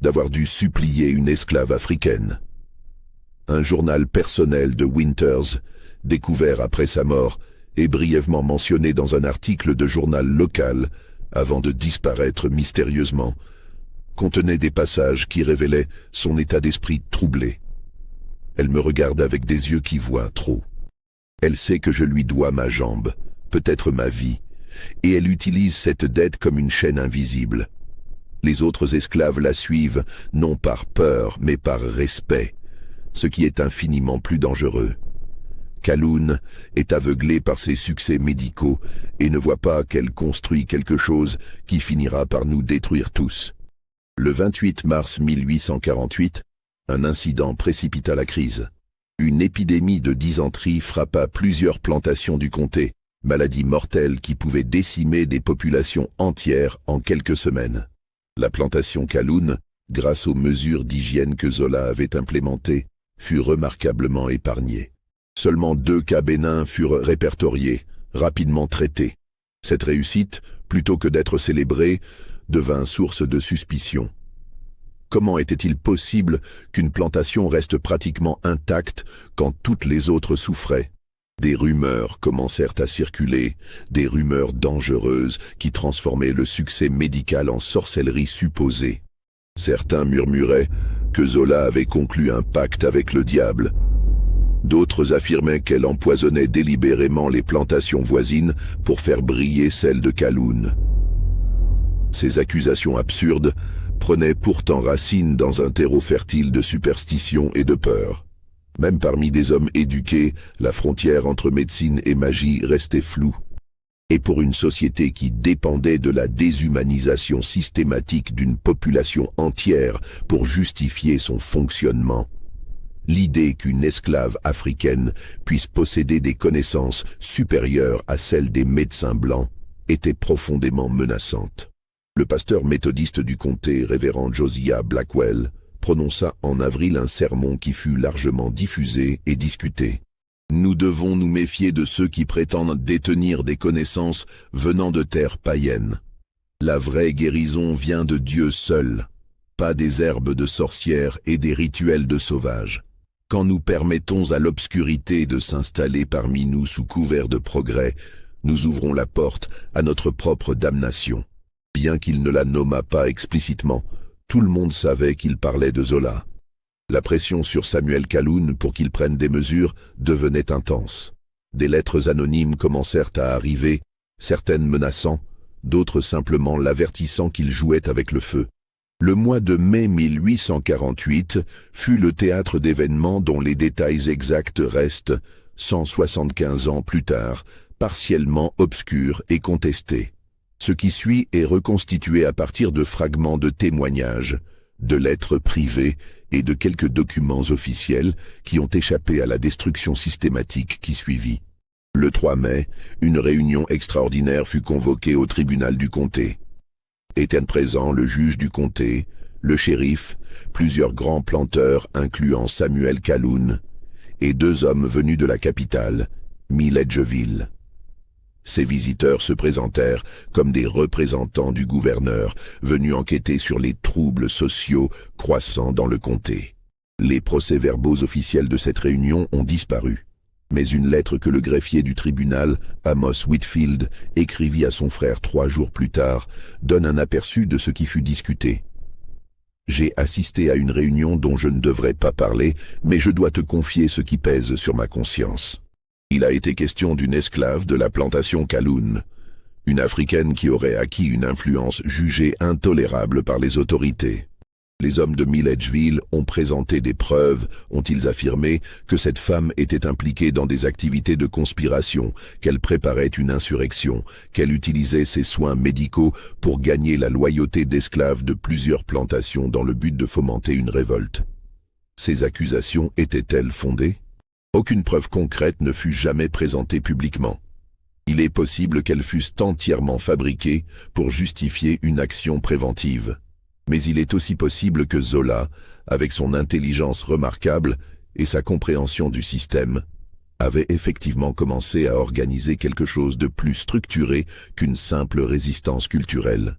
S1: d'avoir dû supplier une esclave africaine. Un journal personnel de Winters, découvert après sa mort et brièvement mentionné dans un article de journal local, avant de disparaître mystérieusement, contenait des passages qui révélaient son état d'esprit troublé. Elle me regarde avec des yeux qui voient trop. Elle sait que je lui dois ma jambe, peut-être ma vie, et elle utilise cette dette comme une chaîne invisible. Les autres esclaves la suivent, non par peur, mais par respect, ce qui est infiniment plus dangereux. Calhoun est aveuglée par ses succès médicaux et ne voit pas qu'elle construit quelque chose qui finira par nous détruire tous. Le 28 mars 1848, un incident précipita la crise. Une épidémie de dysenterie frappa plusieurs plantations du comté, maladie mortelle qui pouvait décimer des populations entières en quelques semaines. La plantation Calhoun, grâce aux mesures d'hygiène que Zola avait implémentées, fut remarquablement épargnée. Seulement 2 cas bénins furent répertoriés, rapidement traités. Cette réussite, plutôt que d'être célébrée, devint source de suspicion. Comment était-il possible qu'une plantation reste pratiquement intacte quand toutes les autres souffraient? Des rumeurs commencèrent à circuler, des rumeurs dangereuses qui transformaient le succès médical en sorcellerie supposée. Certains murmuraient que Zola avait conclu un pacte avec le diable. D'autres affirmaient qu'elle empoisonnait délibérément les plantations voisines pour faire briller celles de Calhoun. Ces accusations absurdes prenaient pourtant racine dans un terreau fertile de superstition et de peur. Même parmi des hommes éduqués, la frontière entre médecine et magie restait floue. Et pour une société qui dépendait de la déshumanisation systématique d'une population entière pour justifier son fonctionnement, l'idée qu'une esclave africaine puisse posséder des connaissances supérieures à celles des médecins blancs était profondément menaçante. Le pasteur méthodiste du comté, révérend Josiah Blackwell, prononça en avril un sermon qui fut largement diffusé et discuté. Nous devons nous méfier de ceux qui prétendent détenir des connaissances venant de terres païennes. La vraie guérison vient de Dieu seul, pas des herbes de sorcières et des rituels de sauvages. Quand nous permettons à l'obscurité de s'installer parmi nous sous couvert de progrès, nous ouvrons la porte à notre propre damnation. Bien qu'il ne la nommât pas explicitement, tout le monde savait qu'il parlait de Zola. La pression sur Samuel Calhoun pour qu'il prenne des mesures devenait intense. Des lettres anonymes commencèrent à arriver, certaines menaçant, d'autres simplement l'avertissant qu'il jouait avec le feu. Le mois de mai 1848 fut le théâtre d'événements dont les détails exacts restent, 175 ans plus tard, partiellement obscure et contestée. Ce qui suit est reconstitué à partir de fragments de témoignages, de lettres privées et de quelques documents officiels qui ont échappé à la destruction systématique qui suivit. Le 3 mai, une réunion extraordinaire fut convoquée au tribunal du comté. Étaient présents le juge du comté, le shérif, plusieurs grands planteurs incluant Samuel Calhoun, et 2 hommes venus de la capitale, Milledgeville. Ces visiteurs se présentèrent comme des représentants du gouverneur venus enquêter sur les troubles sociaux croissants dans le comté. Les procès-verbaux officiels de cette réunion ont disparu, mais une lettre que le greffier du tribunal, Amos Whitfield, écrivit à son frère 3 jours plus tard, donne un aperçu de ce qui fut discuté. « J'ai assisté à une réunion dont je ne devrais pas parler, mais je dois te confier ce qui pèse sur ma conscience. Il a été question d'une esclave de la plantation Calhoun, une Africaine qui aurait acquis une influence jugée intolérable par les autorités. Les hommes de Milledgeville ont présenté des preuves, ont-ils affirmé, que cette femme était impliquée dans des activités de conspiration, qu'elle préparait une insurrection, qu'elle utilisait ses soins médicaux pour gagner la loyauté d'esclaves de plusieurs plantations dans le but de fomenter une révolte. Ces accusations étaient-elles fondées ? Aucune preuve concrète ne fut jamais présentée publiquement. Il est possible qu'elles fussent entièrement fabriquées pour justifier une action préventive. Mais il est aussi possible que Zola, avec son intelligence remarquable et sa compréhension du système, avait effectivement commencé à organiser quelque chose de plus structuré qu'une simple résistance culturelle.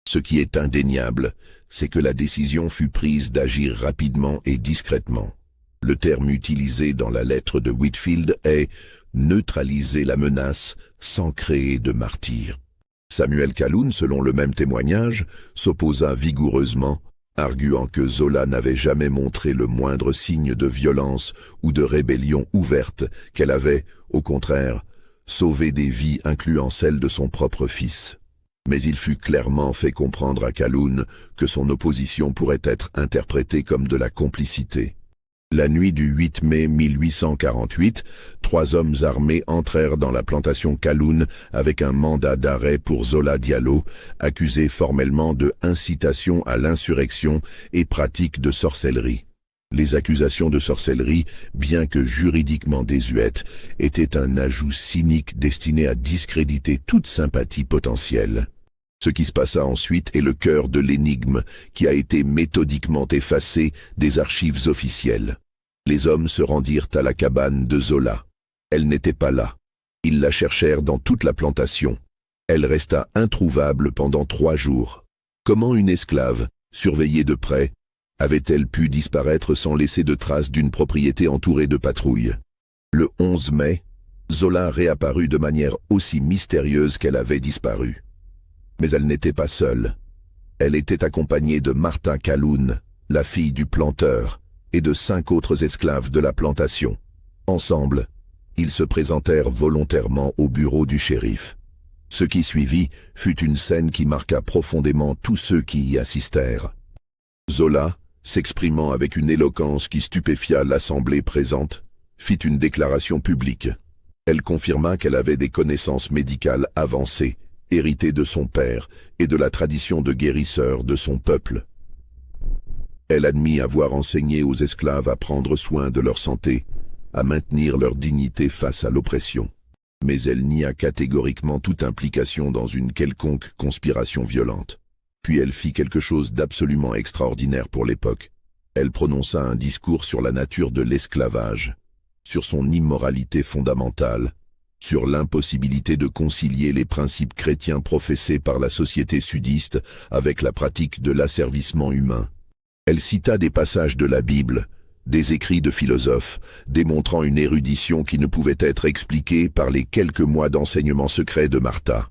S1: Ce qui est indéniable, c'est que la décision fut prise d'agir rapidement et discrètement. Le terme utilisé dans la lettre de Whitfield est « neutraliser la menace sans créer de martyrs ». Samuel Calhoun, selon le même témoignage, s'opposa vigoureusement, arguant que Zola n'avait jamais montré le moindre signe de violence ou de rébellion ouverte, qu'elle avait, au contraire, sauvé des vies incluant celle de son propre fils. Mais il fut clairement fait comprendre à Calhoun que son opposition pourrait être interprétée comme de la complicité. La nuit du 8 mai 1848, 3 hommes armés entrèrent dans la plantation Calhoun avec un mandat d'arrêt pour Zola Diallo, accusé formellement de incitation à l'insurrection et pratique de sorcellerie. Les accusations de sorcellerie, bien que juridiquement désuètes, étaient un ajout cynique destiné à discréditer toute sympathie potentielle. Ce qui se passa ensuite est le cœur de l'énigme qui a été méthodiquement effacé des archives officielles. Les hommes se rendirent à la cabane de Zola. Elle n'était pas là. Ils la cherchèrent dans toute la plantation. Elle resta introuvable pendant 3 jours. Comment une esclave, surveillée de près, avait-elle pu disparaître sans laisser de traces d'une propriété entourée de patrouilles? Le 11 mai, Zola réapparut de manière aussi mystérieuse qu'elle avait disparu. Mais elle n'était pas seule. Elle était accompagnée de Martha Calhoun, la fille du planteur, et de 5 autres esclaves de la plantation. Ensemble, ils se présentèrent volontairement au bureau du shérif. Ce qui suivit fut une scène qui marqua profondément tous ceux qui y assistèrent. Zola, s'exprimant avec une éloquence qui stupéfia l'assemblée présente, fit une déclaration publique. Elle confirma qu'elle avait des connaissances médicales avancées, héritée de son père et de la tradition de guérisseur de son peuple. Elle admit avoir enseigné aux esclaves à prendre soin de leur santé, à maintenir leur dignité face à l'oppression. Mais elle nia catégoriquement toute implication dans une quelconque conspiration violente. Puis elle fit quelque chose d'absolument extraordinaire pour l'époque. Elle prononça un discours sur la nature de l'esclavage, sur son immoralité fondamentale, sur l'impossibilité de concilier les principes chrétiens professés par la société sudiste avec la pratique de l'asservissement humain. Elle cita des passages de la Bible, des écrits de philosophes, démontrant une érudition qui ne pouvait être expliquée par les quelques mois d'enseignement secret de Martha.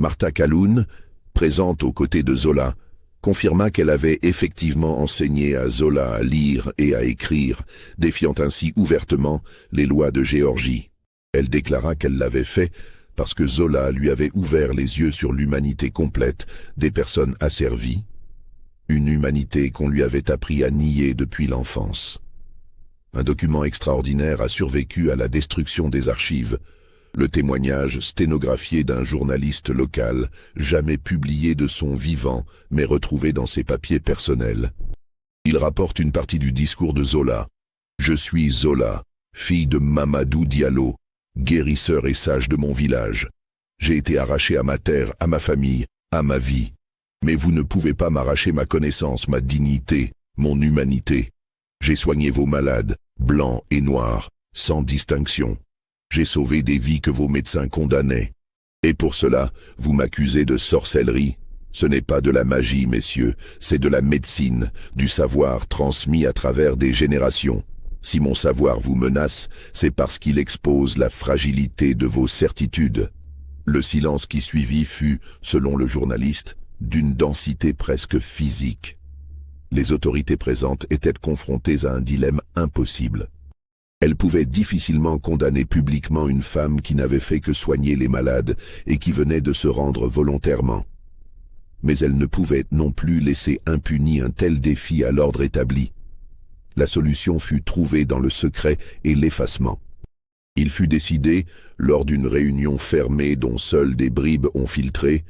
S1: Martha Calhoun, présente aux côtés de Zola, confirma qu'elle avait effectivement enseigné à Zola à lire et à écrire, défiant ainsi ouvertement les lois de Géorgie. Elle déclara qu'elle l'avait fait parce que Zola lui avait ouvert les yeux sur l'humanité complète des personnes asservies, une humanité qu'on lui avait appris à nier depuis l'enfance. Un document extraordinaire a survécu à la destruction des archives, Le témoignage sténographié d'un journaliste local, jamais publié de son vivant, mais retrouvé dans ses papiers personnels. Il rapporte une partie du discours de Zola. « Je suis Zola, fille de Mamadou Diallo, guérisseur et sage de mon village. J'ai été arraché à ma terre, à ma famille, à ma vie. Mais vous ne pouvez pas m'arracher ma connaissance, ma dignité, mon humanité. J'ai soigné vos malades, blancs et noirs, sans distinction. J'ai sauvé des vies que vos médecins condamnaient. Et pour cela, vous m'accusez de sorcellerie. Ce n'est pas de la magie, messieurs, c'est de la médecine, du savoir transmis à travers des générations. Si mon savoir vous menace, c'est parce qu'il expose la fragilité de vos certitudes. » Le silence qui suivit fut, selon le journaliste, d'une densité presque physique. Les autorités présentes étaient confrontées à un dilemme impossible. Elles pouvaient difficilement condamner publiquement une femme qui n'avait fait que soigner les malades et qui venait de se rendre volontairement. Mais elles ne pouvaient non plus laisser impuni un tel défi à l'ordre établi. La solution fut trouvée dans le secret et l'effacement. Il fut décidé, lors d'une réunion fermée dont seules des bribes ont filtré,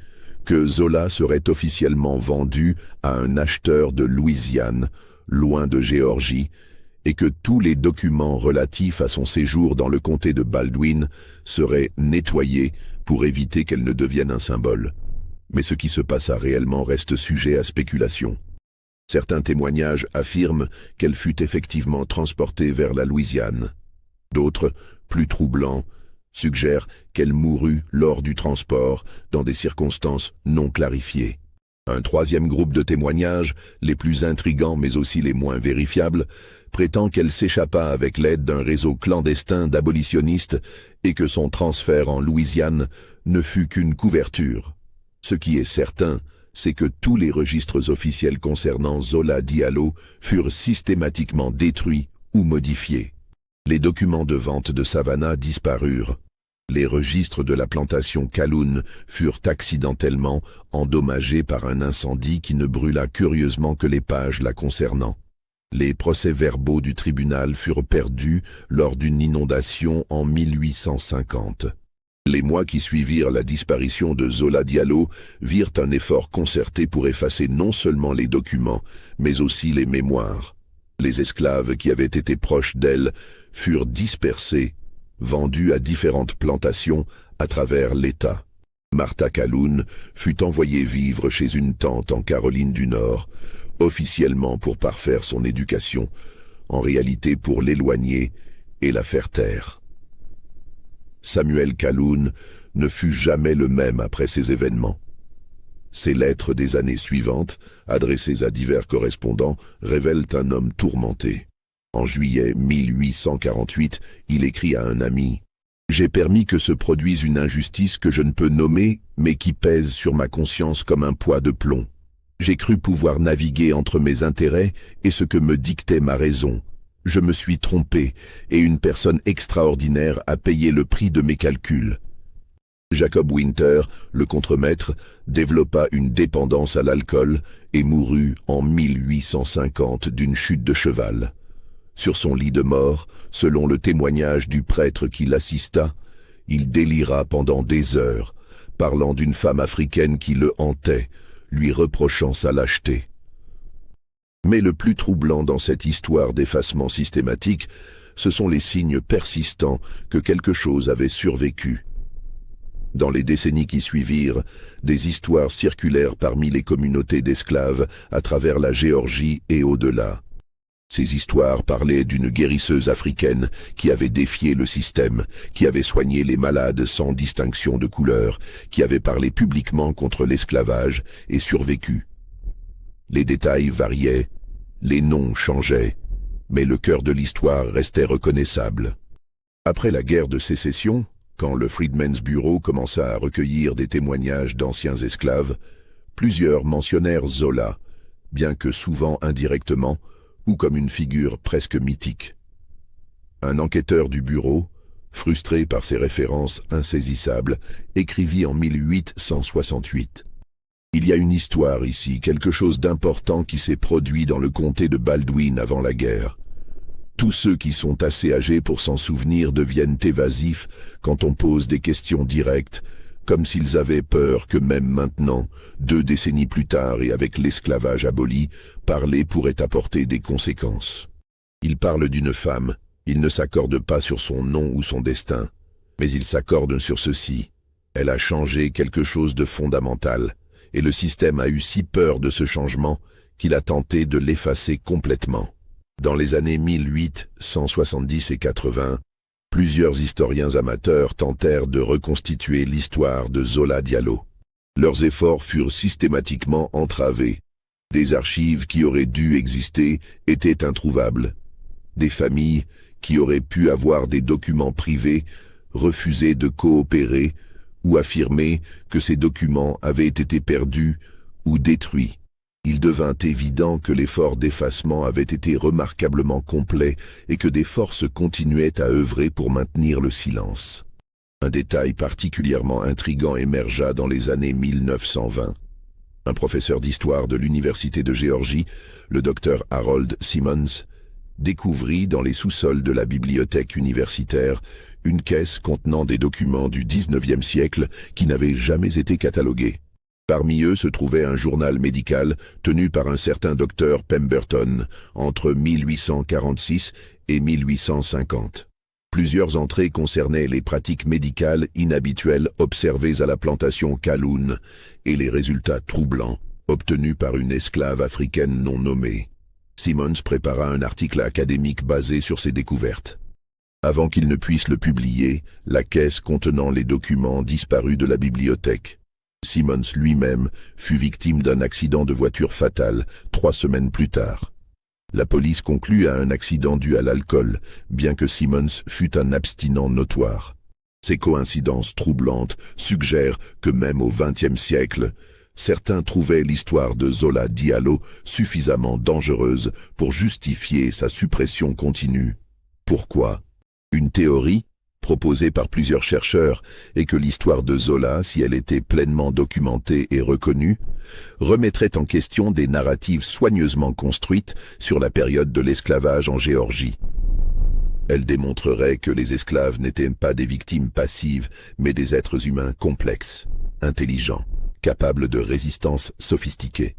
S1: que Zola serait officiellement vendu à un acheteur de Louisiane, loin de Géorgie, et que tous les documents relatifs à son séjour dans le comté de Baldwin seraient nettoyés pour éviter qu'elle ne devienne un symbole. Mais ce qui se passa réellement reste sujet à spéculation. Certains témoignages affirment qu'elle fut effectivement transportée vers la Louisiane. D'autres, plus troublants, suggèrent qu'elle mourut lors du transport dans des circonstances non clarifiées. Un troisième groupe de témoignages, les plus intrigants mais aussi les moins vérifiables, prétend qu'elle s'échappa avec l'aide d'un réseau clandestin d'abolitionnistes et que son transfert en Louisiane ne fut qu'une couverture. Ce qui est certain, c'est que tous les registres officiels concernant Zola Diallo furent systématiquement détruits ou modifiés. Les documents de vente de Savannah disparurent. Les registres de la plantation Calhoun furent accidentellement endommagés par un incendie qui ne brûla curieusement que les pages la concernant. Les procès-verbaux du tribunal furent perdus lors d'une inondation en 1850. Les mois qui suivirent la disparition de Zola Diallo virent un effort concerté pour effacer non seulement les documents, mais aussi les mémoires. Les esclaves qui avaient été proches d'elle furent dispersés, vendus à différentes plantations à travers l'État. Martha Calhoun fut envoyée vivre chez une tante en Caroline du Nord, officiellement pour parfaire son éducation, en réalité pour l'éloigner et la faire taire. Samuel Calhoun ne fut jamais le même après ces événements. Ses lettres des années suivantes, adressées à divers correspondants, révèlent un homme tourmenté. En juillet 1848, il écrit à un ami « J'ai permis que se produise une injustice que je ne peux nommer, mais qui pèse sur ma conscience comme un poids de plomb. J'ai cru pouvoir naviguer entre mes intérêts et ce que me dictait ma raison. Je me suis trompé, et une personne extraordinaire a payé le prix de mes calculs. » Jacob Winter, le contremaître, développa une dépendance à l'alcool et mourut en 1850 d'une chute de cheval. Sur son lit de mort, selon le témoignage du prêtre qui l'assista, il délira pendant des heures, parlant d'une femme africaine qui le hantait, lui reprochant sa lâcheté. Mais le plus troublant dans cette histoire d'effacement systématique, ce sont les signes persistants que quelque chose avait survécu. Dans les décennies qui suivirent, des histoires circulèrent parmi les communautés d'esclaves à travers la Géorgie et au-delà. Ces histoires parlaient d'une guérisseuse africaine qui avait défié le système, qui avait soigné les malades sans distinction de couleur, qui avait parlé publiquement contre l'esclavage et survécu. Les détails variaient, les noms changeaient, mais le cœur de l'histoire restait reconnaissable. Après la guerre de sécession, quand le Freedmen's Bureau commença à recueillir des témoignages d'anciens esclaves, plusieurs mentionnèrent Zola, bien que souvent indirectement, ou comme une figure presque mythique. Un enquêteur du bureau, frustré par ces références insaisissables, écrivit en 1868 « Il y a une histoire ici, quelque chose d'important qui s'est produit dans le comté de Baldwin avant la guerre. Tous ceux qui sont assez âgés pour s'en souvenir deviennent évasifs quand on pose des questions directes, comme s'ils avaient peur que même maintenant, 2 décennies plus tard et avec l'esclavage aboli, parler pourrait apporter des conséquences. Ils parlent d'une femme, ils ne s'accordent pas sur son nom ou son destin, mais ils s'accordent sur ceci. Elle a changé quelque chose de fondamental, et le système a eu si peur de ce changement qu'il a tenté de l'effacer complètement. Dans les années 1870 et 80, plusieurs historiens amateurs tentèrent de reconstituer l'histoire de Zola Diallo. Leurs efforts furent systématiquement entravés. Des archives qui auraient dû exister étaient introuvables. Des familles qui auraient pu avoir des documents privés refusaient de coopérer ou affirmaient que ces documents avaient été perdus ou détruits. Il devint évident que l'effort d'effacement avait été remarquablement complet et que des forces continuaient à œuvrer pour maintenir le silence. Un détail particulièrement intrigant émergea dans les années 1920. Un professeur d'histoire de l'Université de Géorgie, le docteur Harold Simmons, découvrit dans les sous-sols de la bibliothèque universitaire une caisse contenant des documents du XIXe siècle qui n'avaient jamais été catalogués. Parmi eux se trouvait un journal médical tenu par un certain docteur Pemberton entre 1846 et 1850. Plusieurs entrées concernaient les pratiques médicales inhabituelles observées à la plantation Kaloun et les résultats troublants obtenus par une esclave africaine non nommée. Simmons prépara un article académique basé sur ces découvertes. Avant qu'il ne puisse le publier, la caisse contenant les documents disparut de la bibliothèque. Simmons lui-même fut victime d'un accident de voiture fatal 3 semaines plus tard. La police conclut à un accident dû à l'alcool, bien que Simmons fût un abstinent notoire. Ces coïncidences troublantes suggèrent que même au XXe siècle, certains trouvaient l'histoire de Zola Diallo suffisamment dangereuse pour justifier sa suppression continue. Pourquoi? Une théorie, proposée par plusieurs chercheurs, est que l'histoire de Zola, si elle était pleinement documentée et reconnue, remettrait en question des narratives soigneusement construites sur la période de l'esclavage en Géorgie. Elle démontrerait que les esclaves n'étaient pas des victimes passives, mais des êtres humains complexes, intelligents, capables de résistance sophistiquée.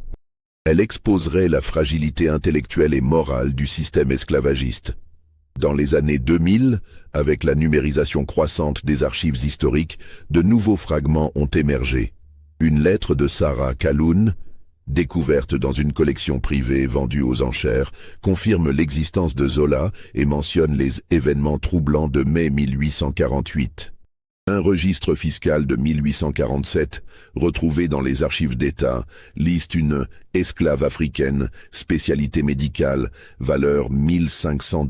S1: Elle exposerait la fragilité intellectuelle et morale du système esclavagiste. Dans les années 2000, avec la numérisation croissante des archives historiques, de nouveaux fragments ont émergé. Une lettre de Sarah Kaloun, découverte dans une collection privée vendue aux enchères, confirme l'existence de Zola et mentionne les événements troublants de mai 1848. Un registre fiscal de 1847, retrouvé dans les archives d'État, liste une esclave africaine, spécialité médicale, valeur $1 500,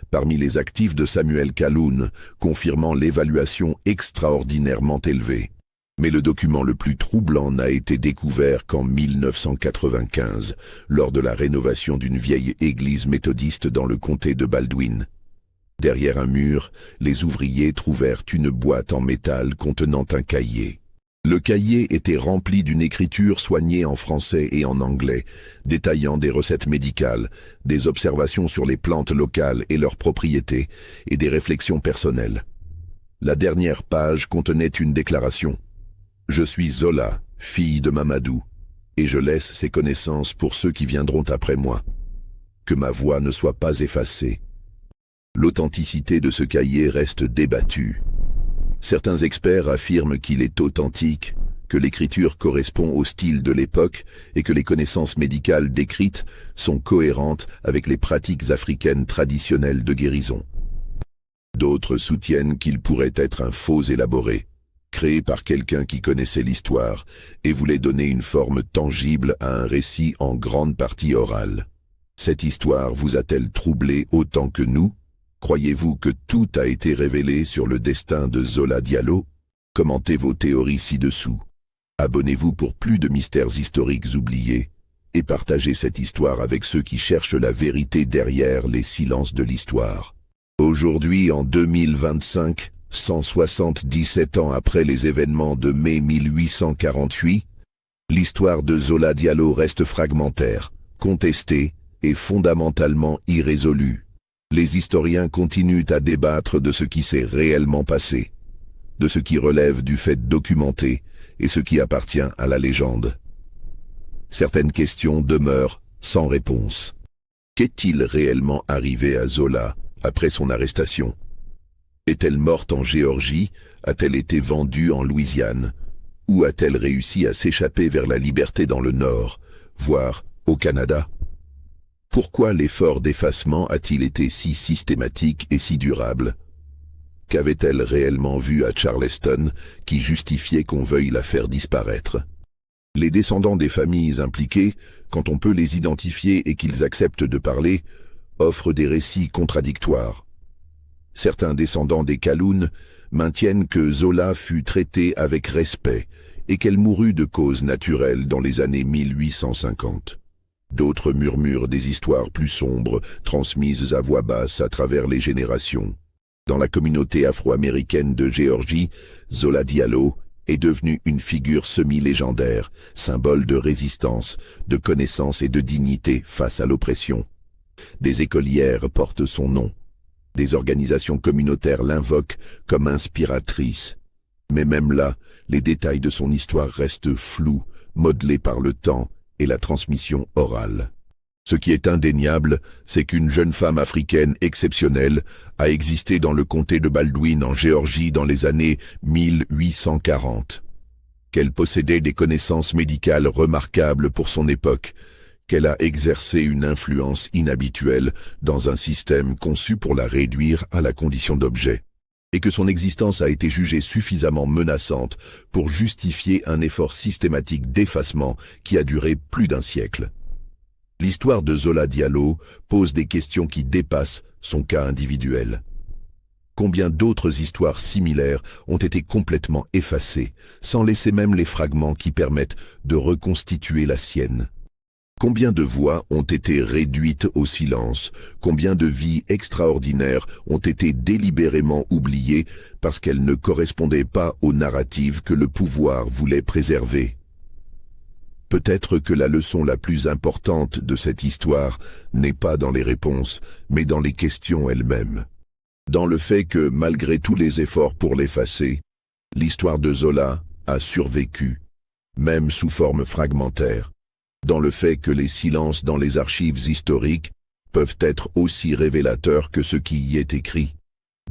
S1: parmi les actifs de Samuel Kaloun, confirmant l'évaluation extraordinairement élevée. Mais le document le plus troublant n'a été découvert qu'en 1995, lors de la rénovation d'une vieille église méthodiste dans le comté de Baldwin. Derrière un mur, les ouvriers trouvèrent une boîte en métal contenant un cahier. Le cahier était rempli d'une écriture soignée en français et en anglais, détaillant des recettes médicales, des observations sur les plantes locales et leurs propriétés, et des réflexions personnelles. La dernière page contenait une déclaration. « Je suis Zola, fille de Mamadou, et je laisse ces connaissances pour ceux qui viendront après moi. Que ma voix ne soit pas effacée. » L'authenticité de ce cahier reste débattue. Certains experts affirment qu'il est authentique, que l'écriture correspond au style de l'époque et que les connaissances médicales décrites sont cohérentes avec les pratiques africaines traditionnelles de guérison. D'autres soutiennent qu'il pourrait être un faux élaboré, créé par quelqu'un qui connaissait l'histoire et voulait donner une forme tangible à un récit en grande partie oral. Cette histoire vous a-t-elle troublé autant que nous? Croyez-vous que tout a été révélé sur le destin de Zola Diallo? Commentez vos théories ci-dessous. Abonnez-vous pour plus de mystères historiques oubliés et partagez cette histoire avec ceux qui cherchent la vérité derrière les silences de l'histoire. Aujourd'hui, en 2025, 177 ans après les événements de mai 1848, l'histoire de Zola Diallo reste fragmentaire, contestée et fondamentalement irrésolue. Les historiens continuent à débattre de ce qui s'est réellement passé, de ce qui relève du fait documenté et ce qui appartient à la légende. Certaines questions demeurent sans réponse. Qu'est-il réellement arrivé à Zola après son arrestation? Est-elle morte en Géorgie? A-t-elle été vendue en Louisiane? Ou a-t-elle réussi à s'échapper vers la liberté dans le Nord, voire au Canada? Pourquoi l'effort d'effacement a-t-il été si systématique et si durable? Qu'avait-elle réellement vu à Charleston qui justifiait qu'on veuille la faire disparaître? Les descendants des familles impliquées, quand on peut les identifier et qu'ils acceptent de parler, offrent des récits contradictoires. Certains descendants des Calhoun maintiennent que Zola fut traitée avec respect et qu'elle mourut de cause naturelle dans les années 1850. D'autres murmurent des histoires plus sombres, transmises à voix basse à travers les générations. Dans la communauté afro-américaine de Géorgie, Zola Diallo est devenue une figure semi-légendaire, symbole de résistance, de connaissance et de dignité face à l'oppression. Des écolières portent son nom. Des organisations communautaires l'invoquent comme inspiratrice. Mais même là, les détails de son histoire restent flous, modelés par le temps et la transmission orale. Ce qui est indéniable, c'est qu'une jeune femme africaine exceptionnelle a existé dans le comté de Baldwin en Géorgie dans les années 1840. Qu'elle possédait des connaissances médicales remarquables pour son époque, qu'elle a exercé une influence inhabituelle dans un système conçu pour la réduire à la condition d'objet, et que son existence a été jugée suffisamment menaçante pour justifier un effort systématique d'effacement qui a duré plus d'un siècle. L'histoire de Zola Diallo pose des questions qui dépassent son cas individuel. Combien d'autres histoires similaires ont été complètement effacées, sans laisser même les fragments qui permettent de reconstituer la sienne? Combien de voix ont été réduites au silence? Combien de vies extraordinaires ont été délibérément oubliées parce qu'elles ne correspondaient pas aux narratives que le pouvoir voulait préserver? Peut-être que la leçon la plus importante de cette histoire n'est pas dans les réponses, mais dans les questions elles-mêmes. Dans le fait que, malgré tous les efforts pour l'effacer, l'histoire de Zola a survécu, même sous forme fragmentaire. Dans le fait que les silences dans les archives historiques peuvent être aussi révélateurs que ce qui y est écrit.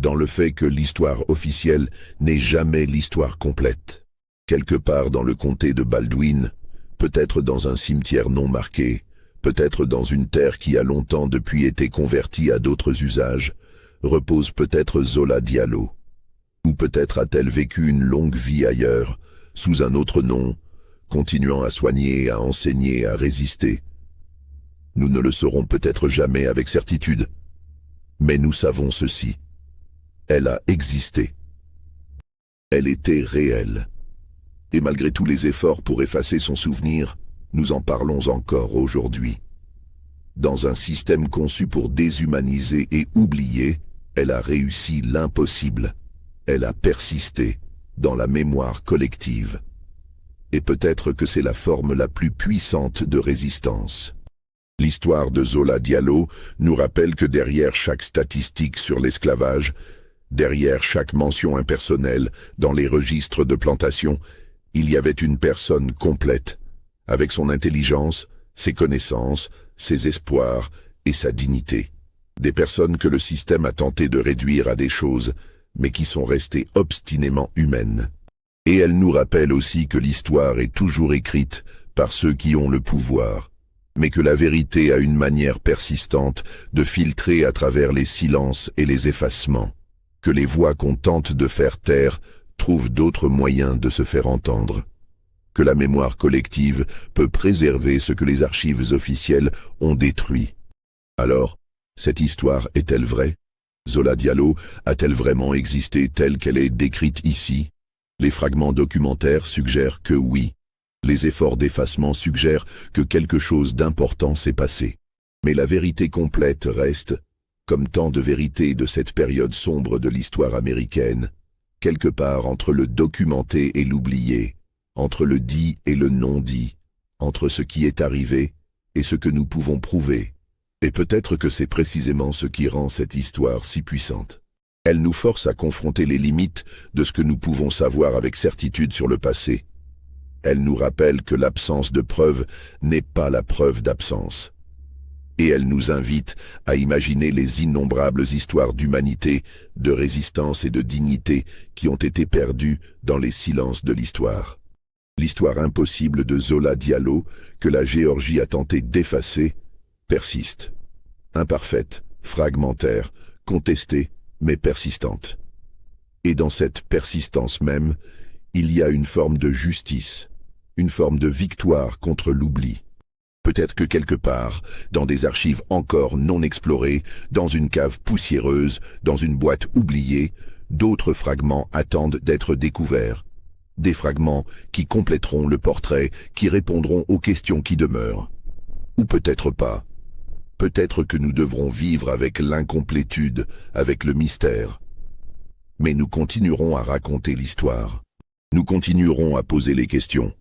S1: Dans le fait que l'histoire officielle n'est jamais l'histoire complète. Quelque part dans le comté de Baldwin, peut-être dans un cimetière non marqué, peut-être dans une terre qui a longtemps depuis été convertie à d'autres usages, repose peut-être Zola Diallo. Ou peut-être a-t-elle vécu une longue vie ailleurs, sous un autre nom, continuant à soigner, à enseigner, à résister. Nous ne le saurons peut-être jamais avec certitude, mais nous savons ceci. Elle a existé. Elle était réelle. Et malgré tous les efforts pour effacer son souvenir, nous en parlons encore aujourd'hui. Dans un système conçu pour déshumaniser et oublier, elle a réussi l'impossible. Elle a persisté dans la mémoire collective. Et peut-être que c'est la forme la plus puissante de résistance. L'histoire de Zola Diallo nous rappelle que derrière chaque statistique sur l'esclavage, derrière chaque mention impersonnelle dans les registres de plantation, il y avait une personne complète, avec son intelligence, ses connaissances, ses espoirs et sa dignité. Des personnes que le système a tenté de réduire à des choses, mais qui sont restées obstinément humaines. Et elle nous rappelle aussi que l'histoire est toujours écrite par ceux qui ont le pouvoir, mais que la vérité a une manière persistante de filtrer à travers les silences et les effacements, que les voix qu'on tente de faire taire trouvent d'autres moyens de se faire entendre, que la mémoire collective peut préserver ce que les archives officielles ont détruit. Alors, cette histoire est-elle vraie? Zola Diallo a-t-elle vraiment existé telle qu'elle est décrite ici? Les fragments documentaires suggèrent que oui. Les efforts d'effacement suggèrent que quelque chose d'important s'est passé. Mais la vérité complète reste, comme tant de vérités de cette période sombre de l'histoire américaine, quelque part entre le documenté et l'oublié, entre le dit et le non dit, entre ce qui est arrivé et ce que nous pouvons prouver, Et peut-être que c'est précisément ce qui rend cette histoire si puissante. Elle nous force à confronter les limites de ce que nous pouvons savoir avec certitude sur le passé. Elle nous rappelle que l'absence de preuve n'est pas la preuve d'absence. Et elle nous invite à imaginer les innombrables histoires d'humanité, de résistance et de dignité qui ont été perdues dans les silences de l'histoire. L'histoire impossible de Zola Diallo, que la Géorgie a tenté d'effacer, persiste. Imparfaite, fragmentaire, contestée, mais persistante. Et dans cette persistance même, il y a une forme de justice, une forme de victoire contre l'oubli. Peut-être que quelque part, dans des archives encore non explorées, dans une cave poussiéreuse, dans une boîte oubliée, d'autres fragments attendent d'être découverts. Des fragments qui compléteront le portrait, qui répondront aux questions qui demeurent. Ou peut-être pas. Peut-être que nous devrons vivre avec l'incomplétude, avec le mystère. Mais nous continuerons à raconter l'histoire. Nous continuerons à poser les questions.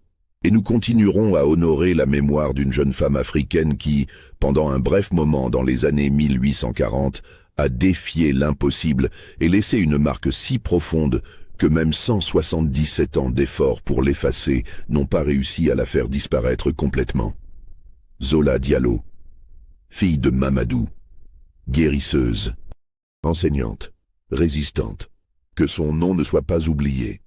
S1: Et nous continuerons à honorer la mémoire d'une jeune femme africaine qui, pendant un bref moment dans les années 1840, a défié l'impossible et laissé une marque si profonde que même 177 ans d'efforts pour l'effacer n'ont pas réussi à la faire disparaître complètement. Zola Diallo, fille de Mamadou, guérisseuse, enseignante, résistante, que son nom ne soit pas oublié.